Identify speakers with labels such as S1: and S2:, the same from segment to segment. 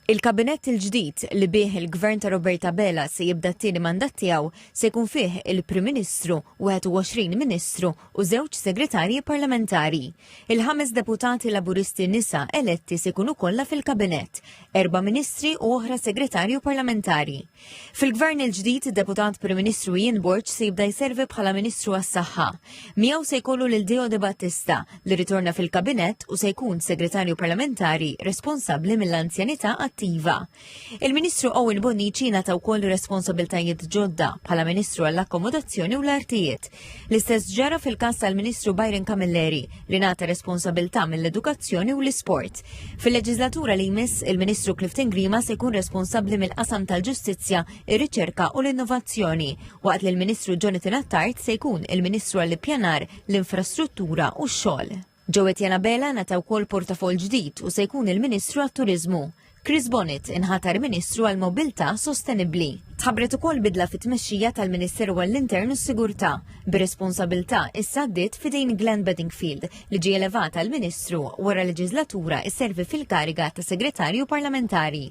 S1: Il-kabinett il-ġdid li bih il-Gvern ta' Roberta Bela se jibda t-tieni mandat tiegħu se jkun fih il-Prim Ministru, 21 Ministru u 2 segretarji parlamentari. Il-5 deputati laburisti nisa eletti se jkunu kollha fil-kabinett, 4 ministri u oħra segretarju parlamentari. Fil-Gvern il-ġdid id-deputat Prim Ministru Ian Burch se jibda jservi bħala Ministru għas-Saħħa. Miegħu se jkollu lil Deo De Battista li ritorna fil-kabinett u se jkun segretarju parlamentari responsabbli mill-anzjanità Il-Ministru Owen Bonnici nata wkoll responsabiltajiet ġodda bħala Ministru għall-Akkomodazzjoni u l-Artijiet. L-istess ġara fil-każ tal-Ministru Byron Camilleri li nata responsabilità mill-Edukazzjoni u l-Isport. Fil-leġislatura li jmiss il-Ministru Clifton Grima se jkun responsabbli mill-qasam tal-Ġustizzja, ir-Riċerka u l-Innovazzjoni, waqt li l-Ministru Jonathan Attard se jkun il-Ministru għall-Ippjanar, l-Infrastruttura u x-xogħol. Ġewwa Tiana Bela nata wkoll portafol ġdid u se jkun il-Ministru għat-Turiżmu. Chris Bonnet inħatar Ministru għal-Mobilità Sostenibbli. Tħabbret ukoll bidla fit-tmexxija tal-Ministeru għall-Intern u s-Sigurtà bir-responsabilità issa għaddiet f'idejn Glenn Bedingfield li ġie elevata għal Ministru wara leġislatura isservi fil-kariga ta' Segretarju Parlamentari.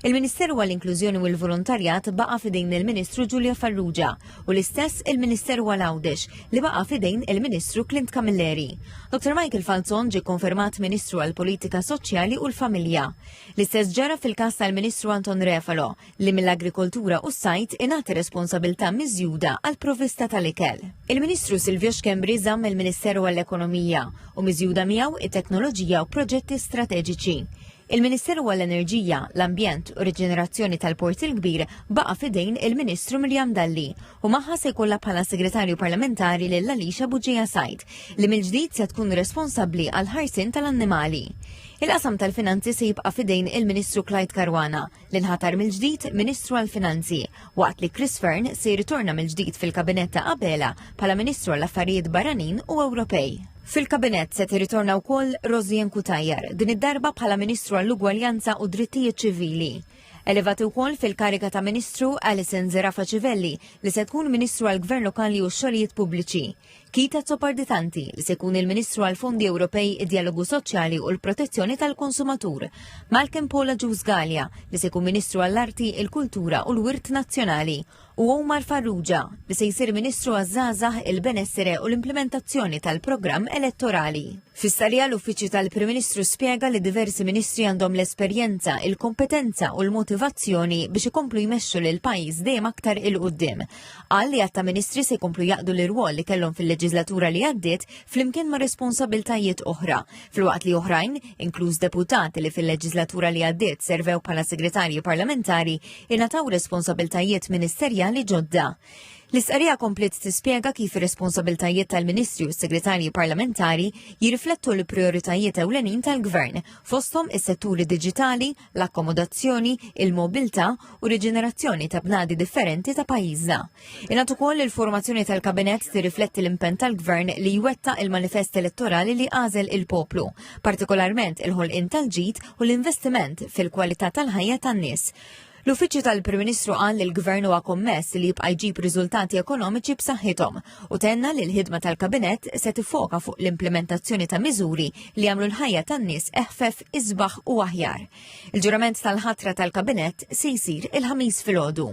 S1: Il-Ministeru għall-Inklużjoni u l-Volontarjat baqa' f'idejn il-Ministru Giulia Farrugia u l-istess il-Ministeru għall-Għawdex li baqa' f'idejn il-Ministru Clint Camilleri. Dr. Michael Falzon ġie konfermat Ministru għall-Politika Soċjali u l-Familja. L-istess ġara fil-każ tal-Ministru Anton Refalo li mill-Agrikoltura u s-sajt ingħati responsabilità miżjuda għall-provvista tal-ikel. Il-Ministru Silvio Xkembri żamm il-Ministeru għall-Ekonomija u miżjuda miegħu it-teknoloġija u proġetti strateġiċi. Il-Ministeru għall-Enerġija, l-Ambjent u Riġenerazzjoni tal-Port il-Kbir baqa' fidejn il-Ministru Mirjam Dalli u magħha se jkollha bħala Segretarju Parlamentari lil Alicia Buġija Sajd li mill-ġdid se tkun responsabbli għal ħarsien tal-annimali. Il-qasam tal-Finanzi se jibqa' fidejn il-Ministru Clyde Caruana li nħatar mill-ġdid Ministru għall-Finanzi, waqt li Chris Fern se jirritorna mill-ġdid fil-Kabinett ta' Qabela bħala Ministru għall-Affarijiet Barranin u Ewropej. Fil-kabinett se tirritorna wkoll Rosien Kutajer, din id-darba bħala Ministru għall-Ugwaljanza u Drittijiet Ċivili. Elevati wkoll fil-kariga ta' Ministru Alison Zerafa Civelli li se tkun Ministru għall-Gvern Lokali u x-Xogħlijiet Pubbliċi. Kita Zoparditanti li se jkun il-Ministru għall-Fondi Ewropej, id-Dialogu Soċjali u l-Protezzjoni tal-Konsumatur. Malcolm Paula Ġużgalja li se jkun Ministru għall-Arti, il-Kultura u l-Wirt Nazzjonali. U Omar Farrugia li se jsir Ministru għaż-Żgħażagħ, il-Benessere u l-implementazzjoni tal-programm elettorali. Fis-sarja l-Uffiċċju tal-Prim Ministru spjega li diversi ministri għandhom l-esperjenza, il-kompetenza u l-motivazzjoni biex ikomplu jmexxu lil pajjiż dejjem aktar il-qudiem. Qal li għatta ministri se jkomplu jaqdu l-irwol li kellhom fil-leġislatura li għaddiet flimkien ma' responsabiltajiet oħra, filwaqt li oħrajn, inkluż deputati li fil-leġislatura li għaddiet servew bħala segretarji parlamentari, ingħataw responsabiltajiet ministerjali ġodda. L-istqarrija komplet tispjega kif ir-responsabiltajiet tal-Ministri u s-Segretarji Parlamentari jirriflettu l-prioritajiet ewlenin tal-Gvern fosthom is-setturi diġitali, l-akkomodazzjoni, il-mobilità u riġenerazzjoni ta' bnadi differenti ta' pajjiżna. Ingħatu wkoll il-formazzjoni tal-Kabinett tirrifletti l-impenn tal-Gvern li jwettaq il-manifest elettorali li għażel il-poplu, partikolarment il-ħolqien tal-ġid u l-investiment fil-kwalità tal-ħajja tan-nies. L-Uffiċċju tal-Prim Ministru qal li l-Gvern huwa kommess li jibqa' jġib riżultati ekonomiċi b'saħħithom u tenna li l-ħidma tal-Kabinett se tiffoka fuq l-implementazzjoni ta' miżuri li jagħmlu l-ħajja tan-nies eħfef, isbaħ u aħjar. Il-ġurament tal-ħatra tal-Kabinett se jsir il-ħamis filgħodu.